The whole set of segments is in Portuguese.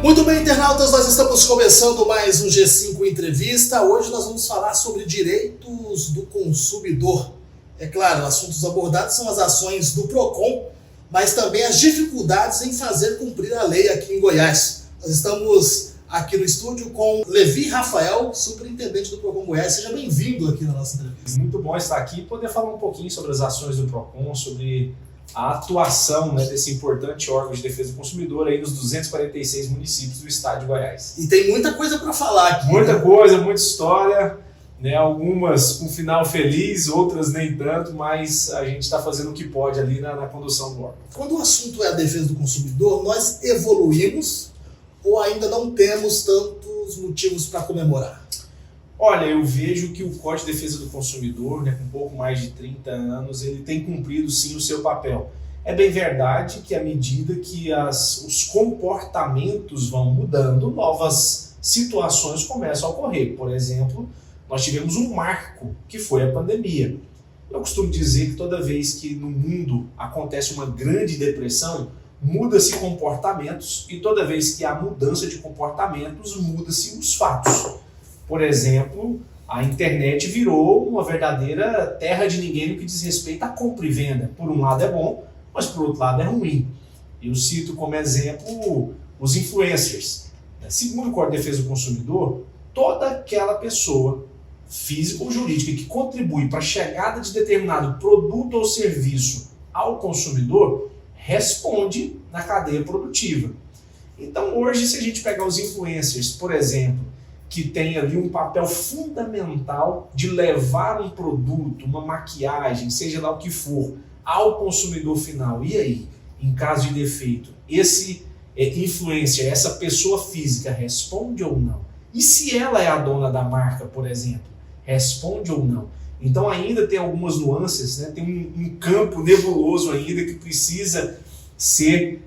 Muito bem, internautas, nós estamos começando mais um G5 Entrevista. Hoje nós vamos falar sobre direitos do consumidor. É claro, assuntos abordados são as ações do PROCON, mas também as dificuldades em fazer cumprir a lei aqui em Goiás. Nós estamos aqui no estúdio com Levi Rafael, superintendente do PROCON Goiás. Seja bem-vindo aqui na nossa entrevista. Muito bom estar aqui e poder falar um pouquinho sobre as ações do PROCON, sobre a atuação desse importante órgão de defesa do consumidor aí nos 246 municípios do estado de Goiás. E tem muita coisa para falar aqui. Muita coisa, muita história, algumas com final feliz, outras nem tanto, mas a gente está fazendo o que pode ali na condução do órgão. Quando o assunto é a defesa do consumidor, nós evoluímos ou ainda não temos tantos motivos para comemorar? Olha, eu vejo que o Código de Defesa do Consumidor, com pouco mais de 30 anos, ele tem cumprido sim o seu papel. É bem verdade que à medida que os comportamentos vão mudando, novas situações começam a ocorrer. Por exemplo, nós tivemos um marco, que foi a pandemia. Eu costumo dizer que toda vez que no mundo acontece uma grande depressão, muda-se comportamentos, e toda vez que há mudança de comportamentos, muda-se os fatos. Por exemplo, a internet virou uma verdadeira terra de ninguém no que diz respeito à compra e venda. Por um lado é bom, mas por outro lado é ruim. Eu cito como exemplo os influencers. Segundo o Código de Defesa do Consumidor, toda aquela pessoa, física ou jurídica, que contribui para a chegada de determinado produto ou serviço ao consumidor, responde na cadeia produtiva. Então hoje, se a gente pegar os influencers, por exemplo, que tem ali um papel fundamental de levar um produto, uma maquiagem, seja lá o que for, ao consumidor final. E aí, em caso de defeito, esse influencer, essa pessoa física, responde ou não? E se ela é a dona da marca, por exemplo, responde ou não? Então ainda tem algumas nuances, tem um campo nebuloso ainda que precisa ser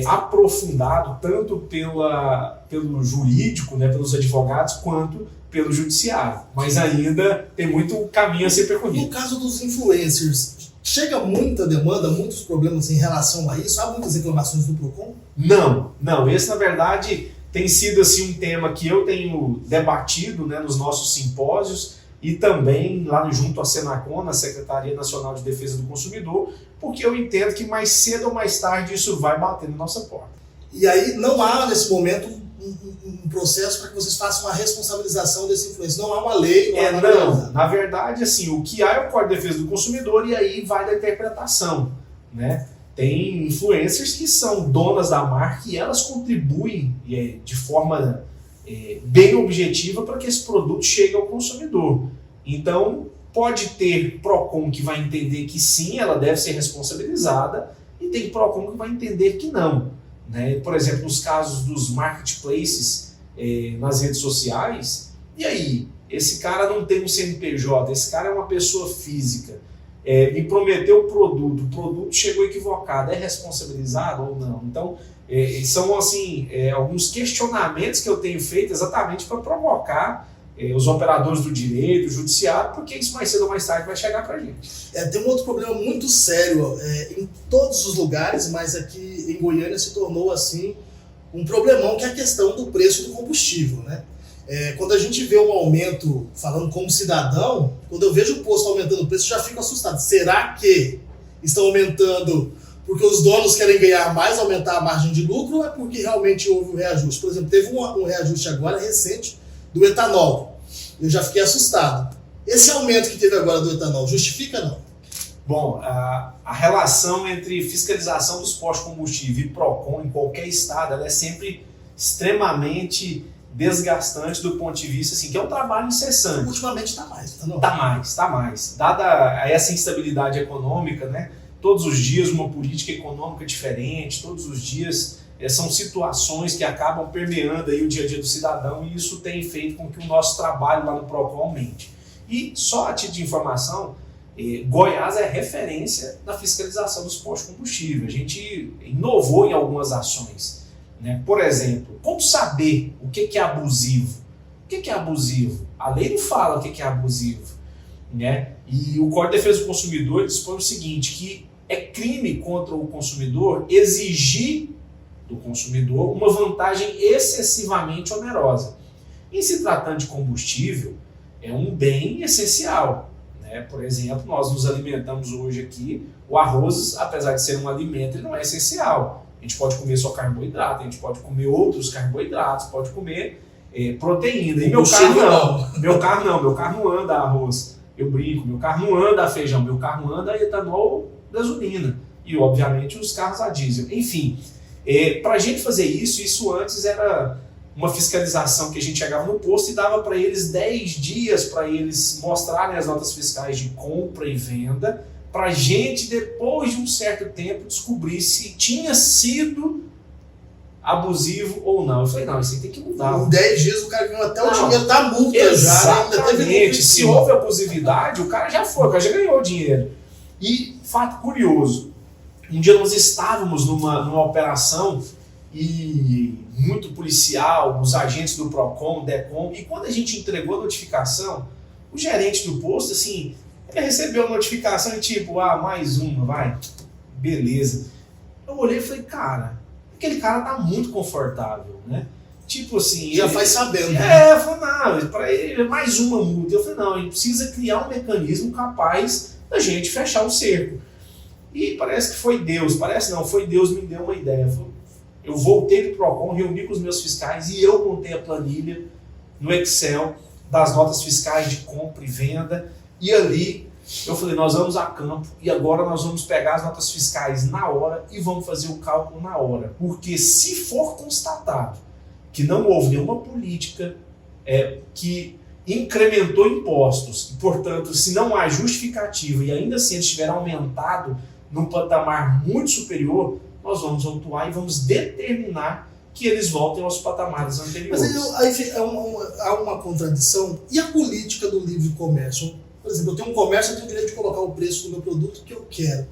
aprofundado tanto pelo jurídico, pelos advogados, quanto pelo judiciário. Mas ainda tem muito caminho a ser percorrido. No caso dos influencers, chega muita demanda, muitos problemas em relação a isso? Há muitas reclamações do PROCON? Não. Esse, na verdade, tem sido assim, um tema que eu tenho debatido nos nossos simpósios, e também lá junto à Senacon, na Secretaria Nacional de Defesa do Consumidor, porque eu entendo que mais cedo ou mais tarde isso vai bater na nossa porta. E aí não há, nesse momento, um processo para que vocês façam uma responsabilização desse influência. Não há uma lei. Não. Na verdade, assim, o que há é o Código de Defesa do Consumidor e aí vai da interpretação. Tem influencers que são donas da marca e elas contribuem de forma bem objetiva para que esse produto chegue ao consumidor. Então, pode ter PROCON que vai entender que sim, ela deve ser responsabilizada, e tem PROCON que vai entender que não. Por exemplo, nos casos dos marketplaces nas redes sociais, e aí? Esse cara não tem um CNPJ, esse cara é uma pessoa física, me prometeu o produto chegou equivocado, é responsabilizado ou não? Então, são assim, alguns questionamentos que eu tenho feito exatamente para provocar os operadores do direito, o judiciário, porque isso mais cedo ou mais tarde vai chegar para a gente. Tem um outro problema muito sério em todos os lugares, mas aqui em Goiânia se tornou assim um problemão, que é a questão do preço do combustível. Quando a gente vê um aumento, falando como cidadão, quando eu vejo o posto aumentando o preço, eu já fico assustado. Será que estão aumentando porque os donos querem ganhar mais, aumentar a margem de lucro, ou é porque realmente houve um reajuste? Por exemplo, teve um reajuste agora recente do etanol. Eu já fiquei assustado. Esse aumento que teve agora do etanol, justifica não? Bom, a relação entre fiscalização dos postos de combustível e PROCON em qualquer estado, ela é sempre extremamente desgastante do ponto de vista, assim, que é um trabalho incessante. Ultimamente está mais, Tá mais. Dada essa instabilidade econômica, todos os dias uma política econômica diferente, todos os dias são situações que acabam permeando aí o dia a dia do cidadão, e isso tem feito com que o nosso trabalho lá no PROCON aumente. E só a título de informação, Goiás é referência na fiscalização dos postos de combustível. A gente inovou em algumas ações. Por exemplo, como saber o que é abusivo? O que é abusivo? A lei não fala o que é abusivo. E o Código de Defesa do Consumidor dispõe o seguinte, que é crime contra o consumidor exigir do consumidor uma vantagem excessivamente onerosa. Em se tratando de combustível, é um bem essencial, né? Por exemplo, nós nos alimentamos hoje aqui, o arroz, apesar de ser um alimento, ele não é essencial. A gente pode comer só carboidrato, a gente pode comer outros carboidratos, pode comer proteína. E meu carro não anda a arroz. Eu brinco, meu carro não anda a feijão, meu carro anda a etanol, gasolina. E, obviamente, os carros a diesel. Enfim, para a gente fazer isso antes era uma fiscalização que a gente chegava no posto e dava para eles 10 dias para eles mostrarem as notas fiscais de compra e venda, para a gente, depois de um certo tempo, descobrir se tinha sido abusivo ou não. Eu falei, não, isso aí tem que mudar. Em 10 dias o cara ganhou até o dinheiro da multa. Exatamente. Se houve abusividade, o cara já foi, o cara já ganhou o dinheiro. E, fato curioso, um dia nós estávamos numa operação e muito policial, os agentes do PROCON, DECOM, e quando a gente entregou a notificação, o gerente do posto, assim, ele recebeu a notificação e tipo, mais uma, vai, beleza. Eu olhei e falei, cara, aquele cara tá muito confortável, né? Tipo assim... Já faz sabendo. Eu falei, não, para ele mais uma multa. Eu falei, não, a gente precisa criar um mecanismo capaz da gente fechar o cerco. E parece que foi Deus, foi Deus me deu uma ideia. Eu voltei para o PROCON, reuni com os meus fiscais e eu montei a planilha no Excel das notas fiscais de compra e venda. E ali eu falei, nós vamos a campo e agora nós vamos pegar as notas fiscais na hora e vamos fazer o cálculo na hora. Porque se for constatado que não houve nenhuma política que incrementou impostos, e portanto, se não há justificativa e ainda assim eles tiveram aumentado num patamar muito superior, nós vamos autuar e vamos determinar que eles voltem aos patamares anteriores. Mas aí há uma contradição. E a política do livre comércio? Por exemplo, eu tenho um comércio, eu tenho o direito de colocar o preço do meu produto que eu quero.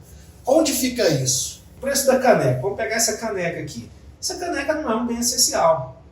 Onde fica isso? O preço da caneca. Vamos pegar essa caneca aqui. Essa caneca não é um bem essencial.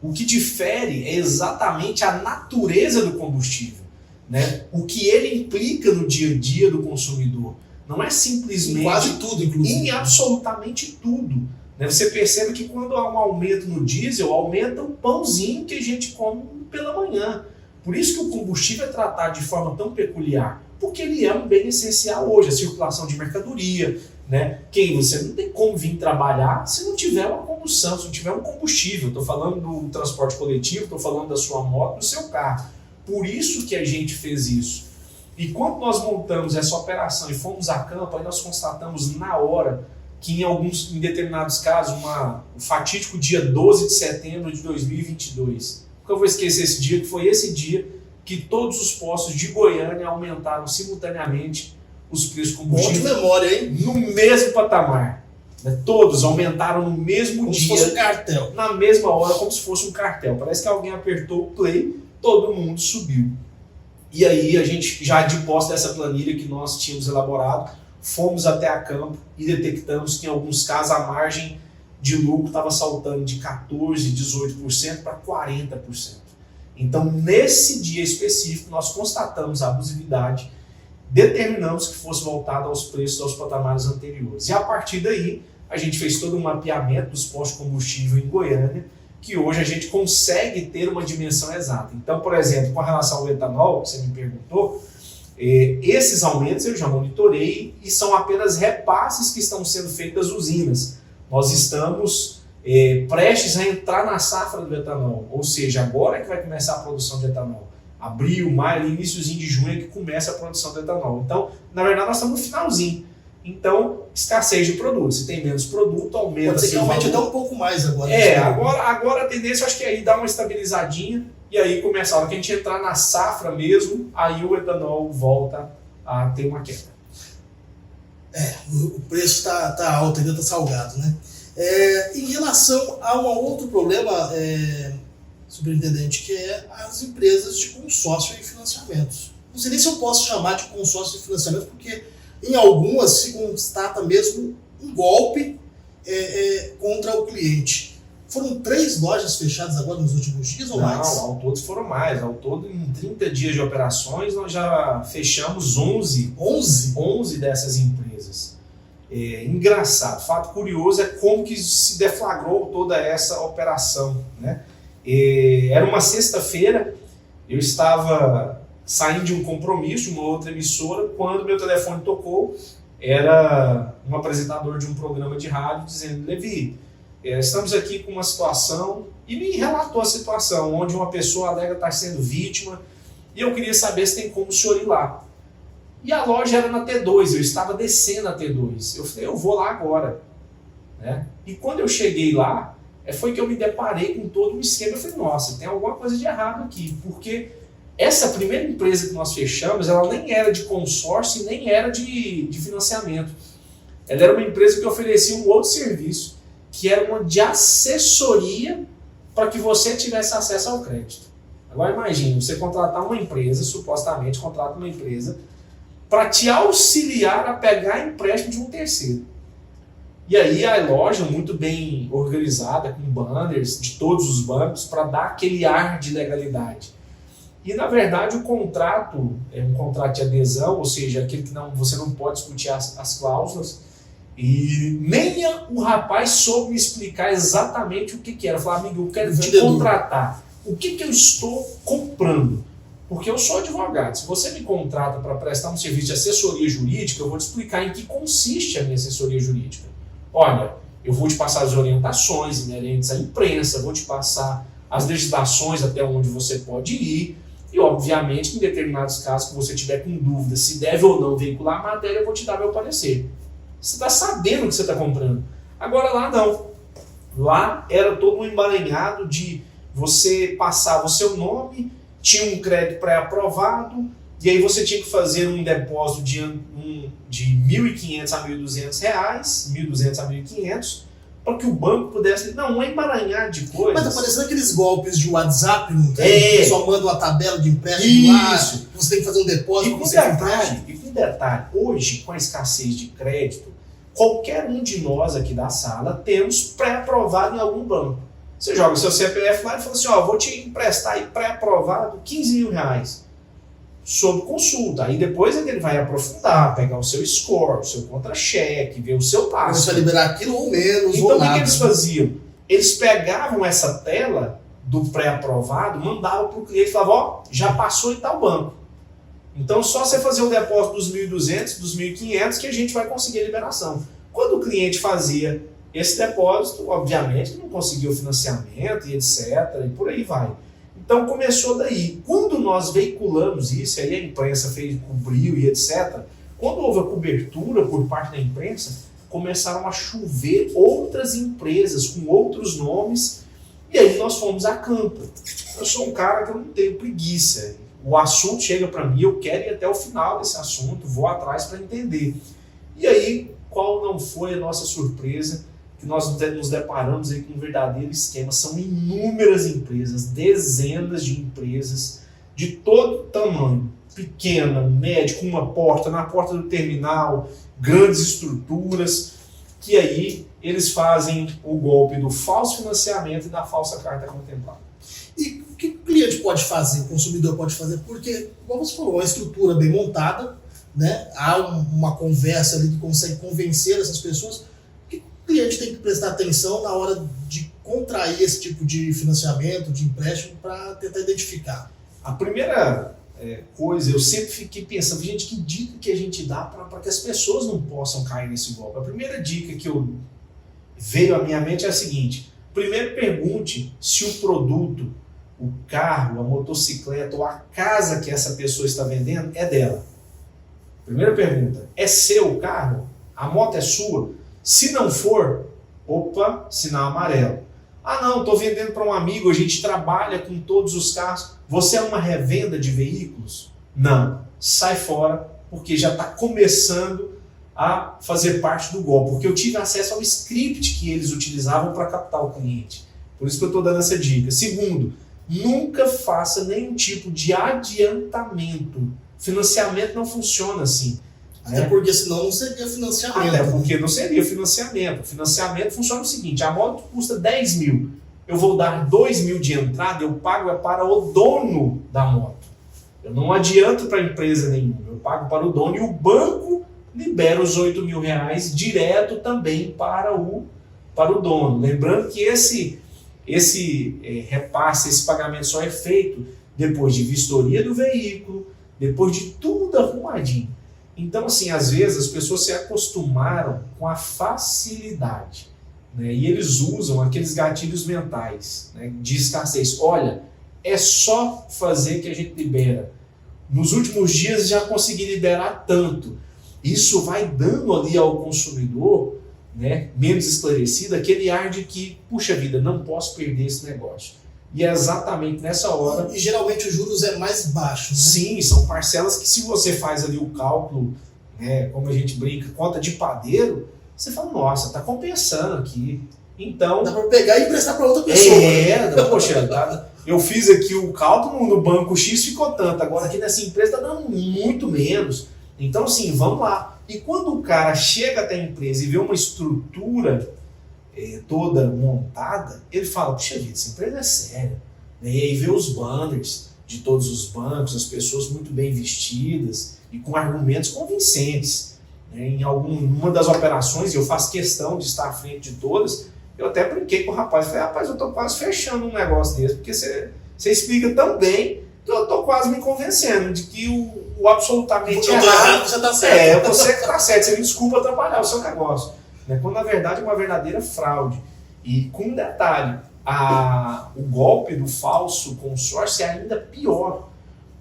O que difere é exatamente a natureza do combustível, né? O que ele implica no dia a dia do consumidor. Não é simplesmente... Em quase tudo, inclusive. Em absolutamente tudo. Você percebe que quando há um aumento no diesel, aumenta o pãozinho que a gente come pela manhã. Por isso que o combustível é tratado de forma tão peculiar. Porque ele é um bem essencial hoje. A circulação de mercadoria, né? Que você não tem como vir trabalhar se não tiver uma condução, se não tiver um combustível. Estou falando do transporte coletivo, estou falando da sua moto, do seu carro. Por isso que a gente fez isso. E quando nós montamos essa operação e fomos a campo, aí nós constatamos na hora que em determinados casos, o fatídico dia 12 de setembro de 2022, nunca vou esquecer esse dia, que foi esse dia que todos os postos de Goiânia aumentaram simultaneamente os preços de combustível. Bom de memória, hein? No mesmo patamar. Né? Todos aumentaram no mesmo dia. Como se fosse um cartel. Na mesma hora, como se fosse um cartel. Parece que alguém apertou o play, todo mundo subiu. E aí a gente, já de posse dessa planilha que nós tínhamos elaborado, fomos até a campo e detectamos que em alguns casos a margem de lucro estava saltando de 14%, 18% para 40%. Então, nesse dia específico, nós constatamos a abusividade, determinamos que fosse voltado aos preços aos patamares anteriores. E a partir daí, a gente fez todo um mapeamento dos postos de combustível em Goiânia, que hoje a gente consegue ter uma dimensão exata. Então, por exemplo, com relação ao etanol, que você me perguntou, esses aumentos eu já monitorei e são apenas repasses que estão sendo feitos das usinas. Nós estamos prestes a entrar na safra do etanol, ou seja, agora é que vai começar a produção de etanol. Abril, maio, iníciozinho de junho é que começa a produção do etanol. Então, na verdade, nós estamos no finalzinho. Então, escassez de produto. Se tem menos produto, aumenta. Pode ser que aumente até um pouco mais agora. Agora a tendência, eu acho que aí dá uma estabilizadinha e aí começa, a hora que a gente entrar na safra mesmo, aí o etanol volta a ter uma queda. O preço está alto, ainda está salgado, né? Em relação a um outro problema, superintendente, que é as empresas de consórcio e financiamentos. Não sei nem se eu posso chamar de consórcio de financiamento, porque em algumas se constata mesmo um golpe contra o cliente. Foram 3 lojas fechadas agora nos últimos dias ou mais? Não, ao todo foram mais. Ao todo, em 30 dias de operações, nós já fechamos 11 dessas empresas. engraçado, fato curioso é como que se deflagrou toda essa operação, né? Era uma sexta-feira, eu estava saindo de um compromisso de uma outra emissora, quando meu telefone tocou, era um apresentador de um programa de rádio dizendo: Levi, estamos aqui com uma situação, e me relatou a situação, onde uma pessoa alega estar sendo vítima, e eu queria saber se tem como o senhor ir lá. E a loja era na T2, eu estava descendo a T2. Eu falei, eu vou lá agora, né? E quando eu cheguei lá, foi que eu me deparei com todo um esquema. Eu falei, nossa, tem alguma coisa de errado aqui, porque essa primeira empresa que nós fechamos, ela nem era de consórcio e nem era de financiamento. Ela era uma empresa que oferecia um outro serviço, que era uma de assessoria para que você tivesse acesso ao crédito. Agora imagine, você contratar uma empresa, supostamente contrata uma empresa, para te auxiliar a pegar empréstimo de um terceiro. E aí a loja, muito bem organizada, com banners de todos os bancos, para dar aquele ar de legalidade. E na verdade o contrato é um contrato de adesão, ou seja, aquele que você não pode discutir as cláusulas, e nem o rapaz soube me explicar exatamente o que era. Eu falei, amigo, eu quero te contratar. O que eu estou comprando? Porque eu sou advogado. Se você me contrata para prestar um serviço de assessoria jurídica, eu vou te explicar em que consiste a minha assessoria jurídica. Olha, eu vou te passar as orientações inerentes à imprensa, vou te passar as legislações até onde você pode ir, e obviamente que em determinados casos que você tiver com dúvida se deve ou não veicular a matéria, eu vou te dar meu parecer. Você está sabendo o que você está comprando. Agora lá não. Lá era todo um emaranhado de você passava o seu nome, tinha um crédito pré-aprovado, e aí você tinha que fazer um depósito de R$ 1.500 a R$ 1.200, R$ 1.200 a R$ 1.500, para que o banco pudesse... Não, um emaranhado de coisas. Mas tá parecendo aqueles golpes de WhatsApp, não tem? O pessoal manda uma tabela de empréstimo lá, você tem que fazer um depósito. E com detalhe, hoje, com a escassez de crédito, qualquer um de nós aqui da sala temos pré-aprovado em algum banco. Você joga o seu CPF lá e fala assim, vou te emprestar aí pré-aprovado R$15.000, sob consulta. Aí depois ele vai aprofundar, pegar o seu score, o seu contra-cheque, ver o seu passo. Você vai liberar aquilo ou menos, então ou o que nada. Eles faziam? Eles pegavam essa tela do pré-aprovado, mandavam para o cliente e falavam, já passou em tal banco. Então só você fazer o depósito dos 1.200, dos 1.500 que a gente vai conseguir a liberação. Quando o cliente fazia esse depósito, obviamente não conseguiu o financiamento e etc, e por aí vai. Então começou daí. Quando nós veiculamos isso, aí a imprensa cobriu e etc, quando houve a cobertura por parte da imprensa, começaram a chover outras empresas com outros nomes, e aí nós fomos a campo. Eu sou um cara que eu não tenho preguiça. O assunto chega para mim, eu quero ir até o final desse assunto, vou atrás para entender. E aí, qual não foi a nossa surpresa? Que nós nos deparamos aí com um verdadeiro esquema. São inúmeras empresas, dezenas de empresas de todo tamanho, pequena, média, com uma porta, na porta do terminal, grandes estruturas, que aí eles fazem o golpe do falso financiamento e da falsa carta contemplada. E o que o cliente pode fazer, o consumidor pode fazer? Porque, como você falou, uma estrutura bem montada, né? Há uma conversa ali que consegue convencer essas pessoas. O cliente tem que prestar atenção na hora de contrair esse tipo de financiamento, de empréstimo, para tentar identificar? A primeira coisa, eu sempre fiquei pensando, gente, que dica que a gente dá para que as pessoas não possam cair nesse golpe? A primeira dica que veio à minha mente é a seguinte: primeiro pergunte se o produto, o carro, a motocicleta ou a casa que essa pessoa está vendendo é dela. Primeira pergunta, é seu o carro? A moto é sua? Se não for, opa, sinal amarelo. Ah não, estou vendendo para um amigo, a gente trabalha com todos os carros. Você é uma revenda de veículos? Não, sai fora, porque já está começando a fazer parte do golpe. Porque eu tive acesso ao script que eles utilizavam para captar o cliente. Por isso que eu estou dando essa dica. Segundo, nunca faça nenhum tipo de adiantamento. Financiamento não funciona assim. Até porque senão não seria financiamento. Até porque não seria financiamento. O financiamento funciona o seguinte: a moto custa 10 mil, eu vou dar 2 mil de entrada, eu pago para o dono da moto. Eu não adianto para a empresa nenhuma, eu pago para o dono e o banco libera os R$8.000 direto também para o dono. Lembrando que esse repasse, esse pagamento só é feito depois de vistoria do veículo, depois de tudo arrumadinho. Então, assim, às vezes as pessoas se acostumaram com a facilidade, né? E eles usam aqueles gatilhos mentais, né, de escassez. Olha, é só fazer que a gente libera. Nos últimos dias já consegui liberar tanto. Isso vai dando ali ao consumidor, né, menos esclarecido, aquele ar de que, puxa vida, não posso perder esse negócio. E é exatamente nessa hora... E geralmente os juros é mais baixo, né? Sim, são parcelas que, se você faz ali o cálculo, né, como a gente brinca, conta de padeiro, você fala, nossa, tá compensando aqui. Então... Dá para pegar e emprestar para outra pessoa. Poxa, eu fiz aqui o cálculo no banco X, ficou tanto. Agora aqui nessa empresa está dando muito menos. Então, assim, vamos lá. E quando o cara chega até a empresa e vê uma estrutura toda montada, ele fala, puxa vida, essa empresa é séria. E aí vê os banners de todos os bancos, as pessoas muito bem vestidas e com argumentos convincentes. Em uma das operações, eu faço questão de estar à frente de todas, eu até brinquei com o rapaz, falei, rapaz, eu estou quase fechando um negócio desse, porque você explica tão bem que eu estou quase me convencendo de que o absolutamente errado, você está certo. Você que está certo, você me desculpa atrapalhar o seu negócio. Quando na verdade é uma verdadeira fraude. E com um detalhe, o golpe do falso consórcio é ainda pior,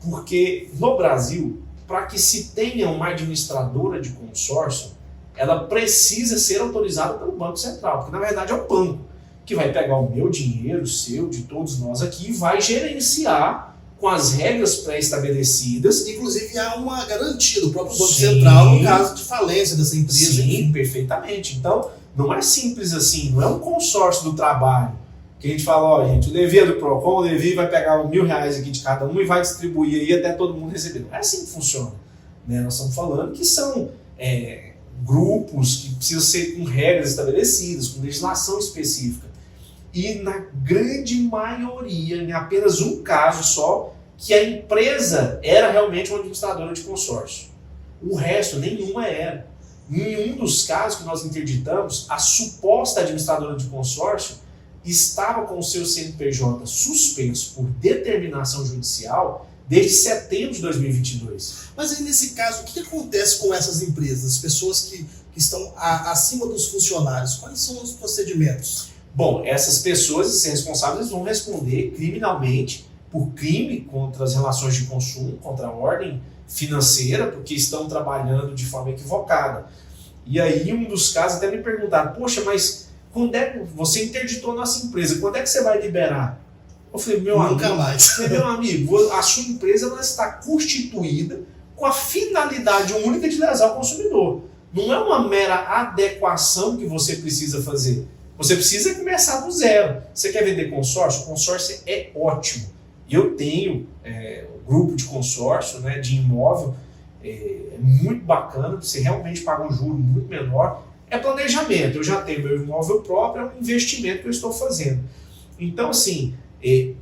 porque no Brasil, para que se tenha uma administradora de consórcio, ela precisa ser autorizada pelo Banco Central, porque na verdade é o banco que vai pegar o meu dinheiro, o seu, de todos nós aqui, e vai gerenciar com as regras pré-estabelecidas. Inclusive há uma garantia do próprio Banco Central no caso de falência dessa empresa. Sim, perfeitamente. Então, não é simples assim, não é um consórcio do trabalho, que a gente fala, ó, gente, o Levi é do PROCON, o Levi vai pegar R$1.000 aqui de cada um e vai distribuir aí até todo mundo receber. Não é assim que funciona. Nós estamos falando que são grupos que precisam ser com regras estabelecidas, com legislação específica. E na grande maioria, em apenas um caso só, que a empresa era realmente uma administradora de consórcio. O resto, nenhuma era. Em nenhum dos casos que nós interditamos, a suposta administradora de consórcio estava com o seu CNPJ suspenso por determinação judicial desde setembro de 2022. Mas aí, nesse caso, o que acontece com essas empresas, as pessoas que estão acima dos funcionários? Quais são os procedimentos? Bom, essas pessoas, esses responsáveis, vão responder criminalmente por crime contra as relações de consumo, contra a ordem financeira, porque estão trabalhando de forma equivocada. E aí, um dos casos até me perguntaram, poxa, mas quando é que você interditou a nossa empresa, quando é que você vai liberar? Eu falei, nunca mais. Meu amigo, a sua empresa ela está constituída com a finalidade única de lesar o consumidor. Não é uma mera adequação que você precisa fazer. Você precisa começar do zero. Você quer vender consórcio? O consórcio é ótimo. Eu tenho um grupo de consórcio, né, de imóvel, é muito bacana, você realmente paga um juro muito menor. É planejamento, eu já tenho meu imóvel próprio, é um investimento que eu estou fazendo. Então, assim,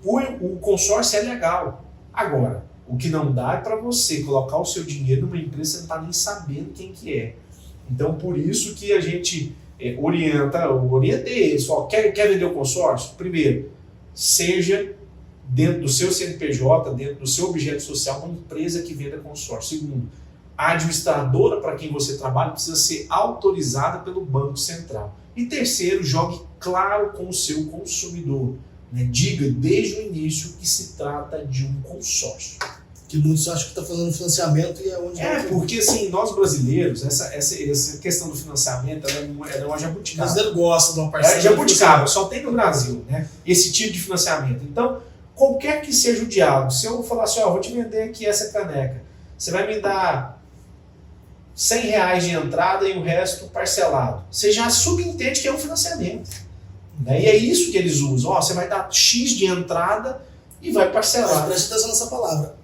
o consórcio é legal. Agora, o que não dá é para você colocar o seu dinheiro numa empresa que você não está nem sabendo quem que é. Então, por isso que a gente orientei eles. Quer vender o consórcio? Primeiro, seja dentro do seu CNPJ, dentro do seu objeto social, uma empresa que venda consórcio. Segundo, a administradora para quem você trabalha precisa ser autorizada pelo Banco Central. E terceiro, jogue claro com o seu consumidor. Diga desde o início que se trata de um consórcio. Que muitos acham que está fazendo financiamento e é onde... porque assim, nós brasileiros, essa questão do financiamento, ela é uma jabuticaba. O brasileiro gosta de uma parceria. É jabuticaba, só tem no Brasil, né? Esse tipo de financiamento. Então, qualquer que seja o diálogo, se eu falar assim, vou te vender aqui essa caneca, você vai me dar R$100 de entrada e o resto parcelado. Você já subentende que é um financiamento. E é isso que eles usam. Você vai dar X de entrada e vai parcelar. Mas preste atenção nessa palavra.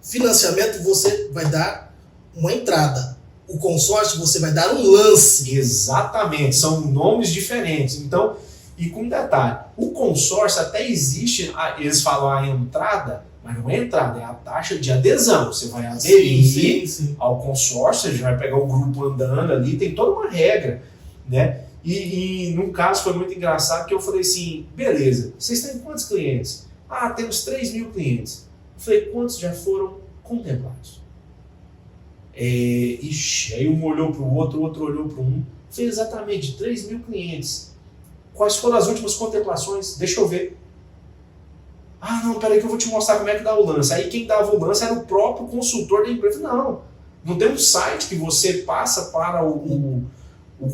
Financiamento você vai dar uma entrada. O consórcio você vai dar um lance. Exatamente, são nomes diferentes. Então, e com detalhe, o consórcio até existe, eles falam a entrada, Mas não é entrada, é a taxa de adesão. Você vai aderir ao consórcio, você vai pegar o grupo andando ali, tem toda uma regra, né? E num caso foi muito engraçado que eu falei assim, beleza, vocês têm quantos clientes? Ah, temos 3.000 clientes. Eu falei, quantos já foram contemplados? Aí um olhou para o outro, o outro olhou para um. Eu falei, exatamente, 3.000 clientes. Quais foram as últimas contemplações? Deixa eu ver. Ah, não, peraí que eu vou te mostrar como é que dá o lance. Aí quem dava o lance era o próprio consultor da empresa. Não tem um site que você passa para o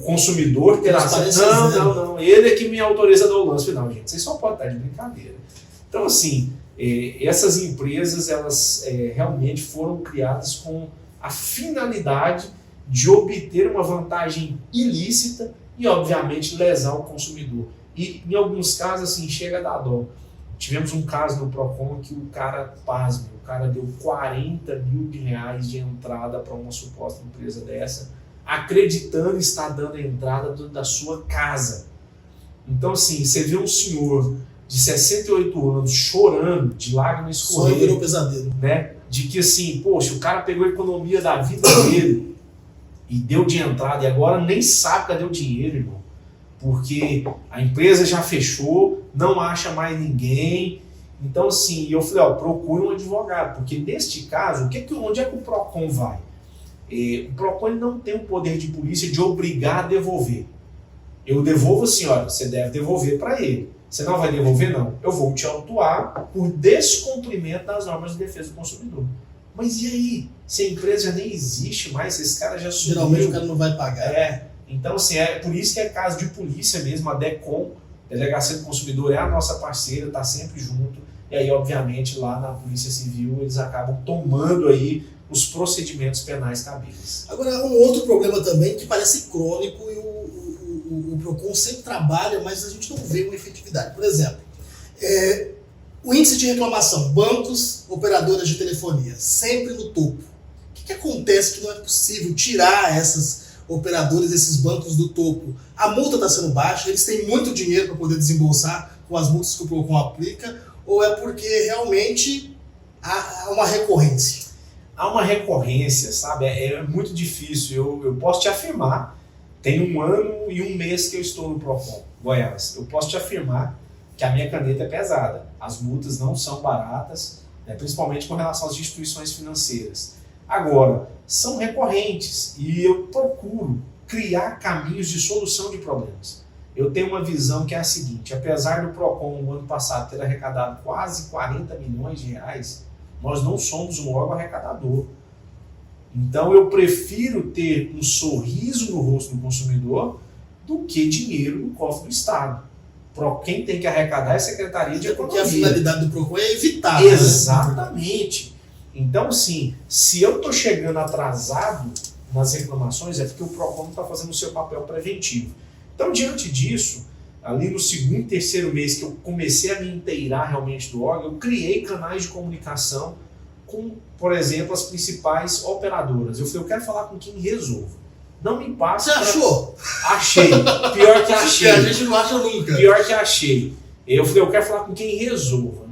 consumidor ter acesso. Não. Ele é que me autoriza a dar o lance. Não, gente, vocês só podem estar de brincadeira. Então, assim, essas empresas, elas realmente foram criadas com a finalidade de obter uma vantagem ilícita e, obviamente, lesar o consumidor. E, em alguns casos, assim, chega a dar dó. Tivemos um caso no Procon que o cara, pasme, o cara deu 40 mil reais de entrada para uma suposta empresa dessa, acreditando estar dando a entrada da sua casa. Então, assim, você vê um senhor de 68 anos chorando, de lágrimas escorrendo. Só virou pesadelo. Né? De que, assim, poxa, o cara pegou a economia da vida dele e deu de entrada e agora nem sabe cadê o dinheiro, irmão. Porque a empresa já fechou, não acha mais ninguém. Então, assim, eu falei, procure um advogado, porque neste caso, onde é que o Procon vai? O Procon não tem o poder de polícia de obrigar a devolver. Eu devolvo assim, olha, você deve devolver para ele. Você não vai devolver, não. Eu vou te autuar por descumprimento das normas de defesa do consumidor. Mas e aí? Se a empresa já nem existe mais, esse cara já sumiu. Geralmente o cara não vai pagar. Então, assim, por isso que é caso de polícia mesmo, a DECOM, Delegacia do Consumidor, é a nossa parceira, está sempre junto. E aí, obviamente, lá na Polícia Civil, eles acabam tomando aí os procedimentos penais cabíveis. Agora, um outro problema também que parece crônico e o Procon sempre trabalha, mas a gente não vê uma efetividade. Por exemplo, o índice de reclamação, bancos, operadoras de telefonia, sempre no topo. O que acontece que não é possível tirar essas operadores, esses bancos do topo? A multa está sendo baixa, eles têm muito dinheiro para poder desembolsar com as multas que o Procon aplica, ou é porque realmente há uma recorrência? Há uma recorrência, sabe? É muito difícil. Eu posso te afirmar, tem 1 ano e 1 mês que eu estou no Procon Goiás. Eu posso te afirmar que a minha caneta é pesada. As multas não são baratas, né, principalmente com relação às instituições financeiras. Agora, são recorrentes e eu procuro criar caminhos de solução de problemas. Eu tenho uma visão que é a seguinte: apesar do Procon no ano passado ter arrecadado quase 40 milhões de reais, nós não somos um órgão arrecadador. Então eu prefiro ter um sorriso no rosto do consumidor do que dinheiro no cofre do Estado. Quem tem que arrecadar é a Secretaria de Economia. Porque a finalidade do Procon é evitar. Exatamente. Então, sim, se eu estou chegando atrasado nas reclamações, é porque o Procon não está fazendo o seu papel preventivo. Então, diante disso, ali no 2º e 3º mês que eu comecei a me inteirar realmente do órgão, eu criei canais de comunicação com, por exemplo, as principais operadoras. Eu falei, eu quero falar com quem resolva. Não me passa. Você achou? Achei. Pior que achei. A gente não acha nunca. Pior que achei. Eu falei, eu quero falar com quem resolva.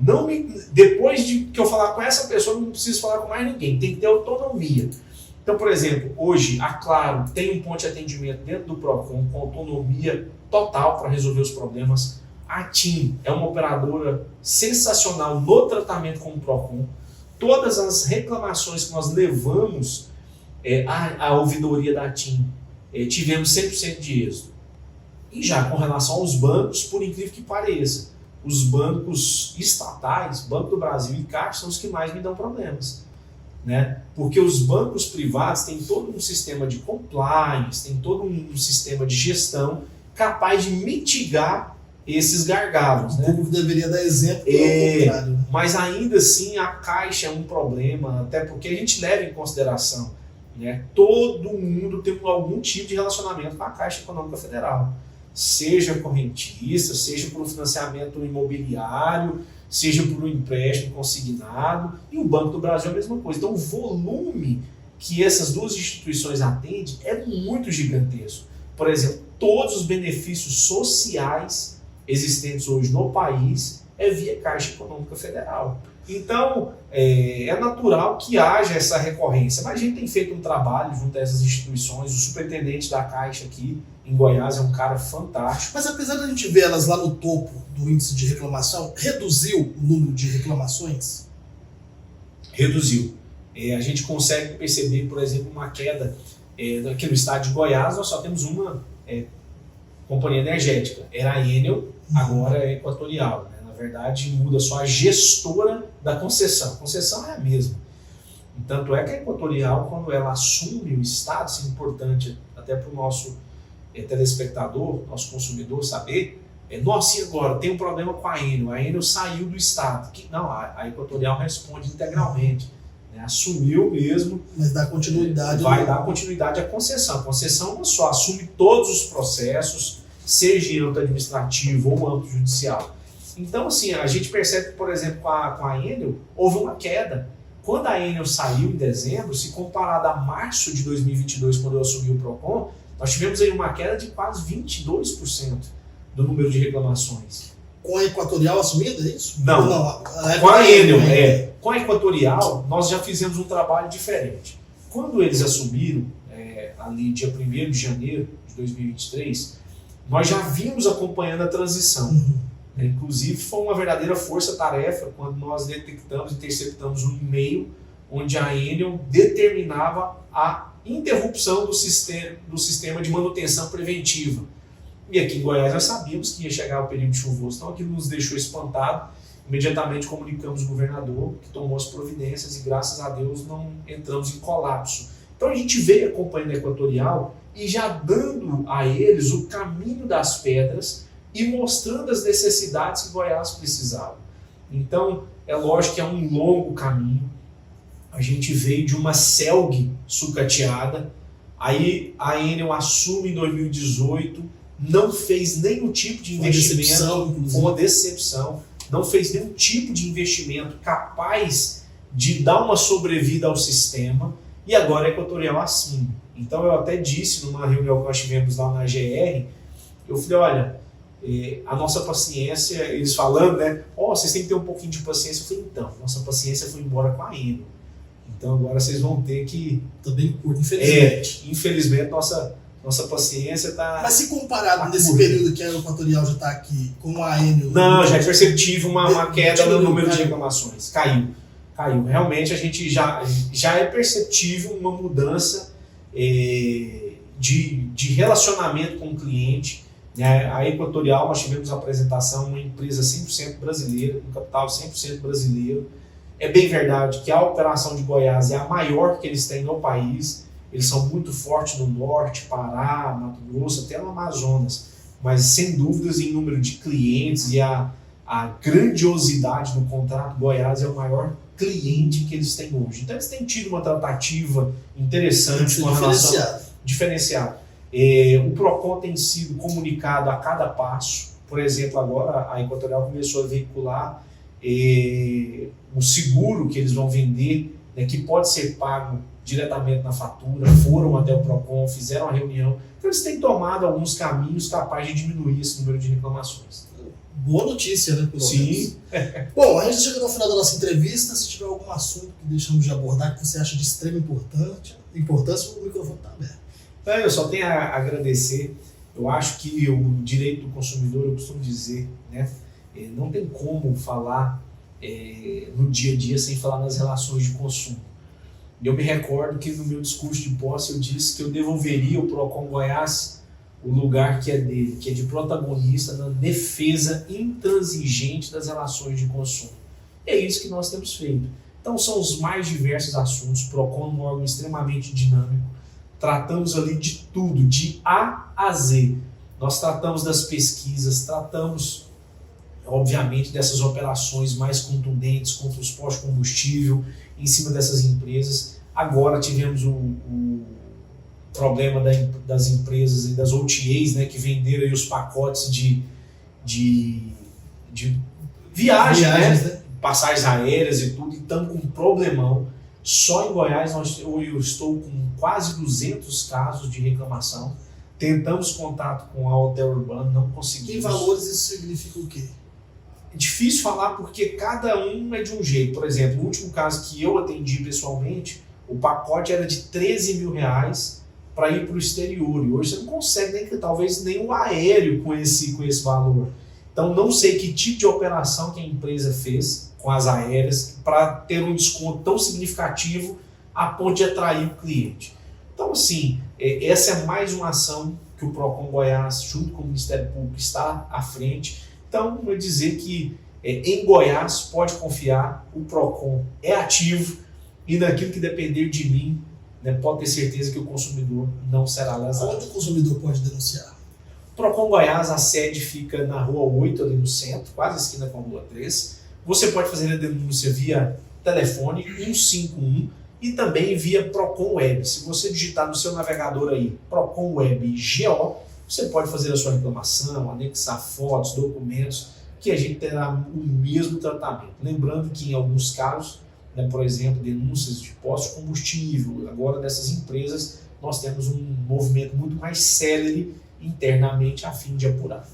Depois de que eu falar com essa pessoa, eu não preciso falar com mais ninguém. Tem que ter autonomia. Então, por exemplo, hoje, a Claro tem um ponto de atendimento dentro do Procon com autonomia total para resolver os problemas. A TIM é uma operadora sensacional no tratamento com o Procon. Todas as reclamações que nós levamos à ouvidoria da TIM, tivemos 100% de êxito. E já com relação aos bancos, por incrível que pareça, os bancos estatais, Banco do Brasil e Caixa, são os que mais me dão problemas. Né? Porque os bancos privados têm todo um sistema de compliance, tem todo um sistema de gestão capaz de mitigar esses gargalos. O público deveria dar exemplo pelo contrário. Mas ainda assim a Caixa é um problema, até porque a gente leva em consideração, né? Todo mundo tem algum tipo de relacionamento com a Caixa Econômica Federal. Seja correntista, seja por um financiamento imobiliário, seja por um empréstimo consignado, e o Banco do Brasil é a mesma coisa. Então o volume que essas duas instituições atendem é muito gigantesco. Por exemplo, todos os benefícios sociais existentes hoje no país é via Caixa Econômica Federal. Então, é natural que haja essa recorrência, mas a gente tem feito um trabalho junto a essas instituições. O superintendente da Caixa aqui em Goiás é um cara fantástico. Mas apesar da gente ver elas lá no topo do índice de reclamação, reduziu o número de reclamações? Reduziu. A gente consegue perceber, por exemplo, uma queda aqui no estado de Goiás. Nós só temos uma companhia energética, era a Enel, agora é Equatorial, né? Na verdade, muda só a gestora da concessão. A concessão é a mesma. Tanto é que a Equatorial, quando ela assume o estado, isso é importante até para o nosso telespectador, nosso consumidor saber, nossa, e agora? Tem um problema com a Enel saiu do estado. Não, a Equatorial responde integralmente. Assumiu mesmo. Mas dá continuidade. Vai dar continuidade à concessão. A concessão não só assume todos os processos, seja em âmbito administrativo ou âmbito judicial. Então, assim, a gente percebe que, por exemplo, com a Enel, houve uma queda. Quando a Enel saiu em dezembro, se comparado a março de 2022, quando eu assumi o PROCON, nós tivemos aí uma queda de quase 22% do número de reclamações. Com a Equatorial assumida, é isso? Não, com a Enel, Com a Equatorial, nós já fizemos um trabalho diferente. Quando eles assumiram, ali dia 1º de janeiro de 2023, nós já vimos acompanhando a transição. Inclusive, foi uma verdadeira força-tarefa quando nós detectamos, interceptamos um e-mail onde a Enel determinava a interrupção do sistema de manutenção preventiva. E aqui em Goiás nós sabíamos que ia chegar o período chuvoso, então aquilo nos deixou espantado. Imediatamente comunicamos o governador, que tomou as providências e graças a Deus não entramos em colapso. Então a gente veio acompanhando a Equatorial e já dando a eles o caminho das pedras e mostrando as necessidades que Goiás precisava. Então é lógico que é um longo caminho. A gente veio de uma CELG sucateada, aí a Enel assume em 2018, não fez nenhum tipo de investimento, foi uma decepção. Não fez nenhum tipo de investimento capaz de dar uma sobrevida ao sistema, e agora a Equatorial assume. Então eu até disse numa reunião que nós tivemos lá na GR, eu falei, olha, a nossa paciência, eles falando, né, vocês têm que ter um pouquinho de paciência. Eu falei, então, nossa paciência foi embora com a Enel. Então agora vocês vão ter que... Também curto, infelizmente. Infelizmente nossa paciência está... Mas se comparado nesse período que a Equatorial já está aqui com a Enel... Não, já é perceptível uma queda no número de reclamações. Caiu. Realmente a gente já é perceptível uma mudança de relacionamento com o cliente. A Equatorial, nós tivemos a apresentação, uma empresa 100% brasileira, um capital 100% brasileiro. É bem verdade que a operação de Goiás é a maior que eles têm no país. Eles são muito fortes no norte, Pará, Mato Grosso, até no Amazonas. Mas, sem dúvidas, em número de clientes e a grandiosidade do contrato, Goiás é o maior cliente que eles têm hoje. Então, eles têm tido uma tratativa interessante, uma relação diferenciada. O PROCON tem sido comunicado a cada passo. Por exemplo, agora a Equatorial começou a veicular o seguro que eles vão vender, né, que pode ser pago diretamente na fatura, foram até o PROCON, fizeram a reunião. Então eles têm tomado alguns caminhos capazes de diminuir esse número de reclamações. Boa notícia, né? Sim. Bom, a gente chegou no final da nossa entrevista. Se tiver algum assunto que deixamos de abordar que você acha de extrema importância, o microfone está aberto. Eu só tenho a agradecer. Eu acho que o direito do consumidor, eu costumo dizer, né, não tem como falar no dia a dia sem falar nas relações de consumo. Eu me recordo que no meu discurso de posse eu disse que eu devolveria o PROCON Goiás o lugar que é dele, que é de protagonista na defesa intransigente das relações de consumo. É isso que nós temos feito. Então são os mais diversos assuntos. O PROCON é um órgão extremamente dinâmico. Tratamos ali de tudo, de A a Z. Nós tratamos das pesquisas, tratamos, obviamente, dessas operações mais contundentes contra os postos de combustível em cima dessas empresas. Agora tivemos o problema das empresas e das OTAs, né, que venderam aí os pacotes de viagens, né? Passagens aéreas e tudo, e estamos com um problemão. Só em Goiás eu estou com quase 200 casos de reclamação. Tentamos contato com a Hotel Urbano, não conseguimos. Em valores isso significa o quê? É difícil falar porque cada um é de um jeito. Por exemplo, no último caso que eu atendi pessoalmente, o pacote era de R$13 mil para ir para o exterior. E hoje você não consegue talvez nem o aéreo com esse valor. Então não sei que tipo de operação que a empresa fez com as aéreas para ter um desconto tão significativo a ponto de atrair o cliente. Então assim, essa é mais uma ação que o Procon Goiás, junto com o Ministério Público, está à frente. Então, vou dizer que em Goiás, pode confiar, o Procon é ativo e naquilo que depender de mim, né, pode ter certeza que o consumidor não será lesado. Onde o consumidor pode denunciar? Procon Goiás, a sede fica na Rua 8, ali no centro, quase esquina com a Rua 3. Você pode fazer a denúncia via telefone 151 e também via Procon Web. Se você digitar no seu navegador aí, Procon Web GO, você pode fazer a sua reclamação, anexar fotos, documentos, que a gente terá o mesmo tratamento. Lembrando que em alguns casos, né, por exemplo, denúncias de postos de combustível, agora dessas empresas, nós temos um movimento muito mais célere internamente a fim de apurar.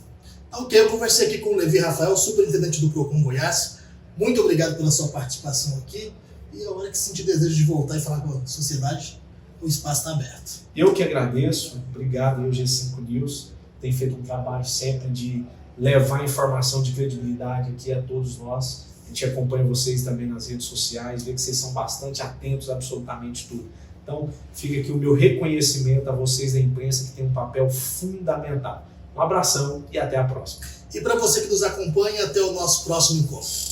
Ok, eu conversei aqui com o Levi Rafael, superintendente do Procon Goiás. Muito obrigado pela sua participação aqui. E a hora que sentir desejo de voltar e falar com a sociedade, o espaço está aberto. Eu que agradeço, obrigado, eu G5 News, tem feito um trabalho sempre de levar informação de credibilidade aqui a todos nós. A gente acompanha vocês também nas redes sociais, vê que vocês são bastante atentos a absolutamente tudo. Então, fica aqui o meu reconhecimento a vocês da imprensa, que tem um papel fundamental. Um abração e até a próxima. E para você que nos acompanha, até o nosso próximo encontro.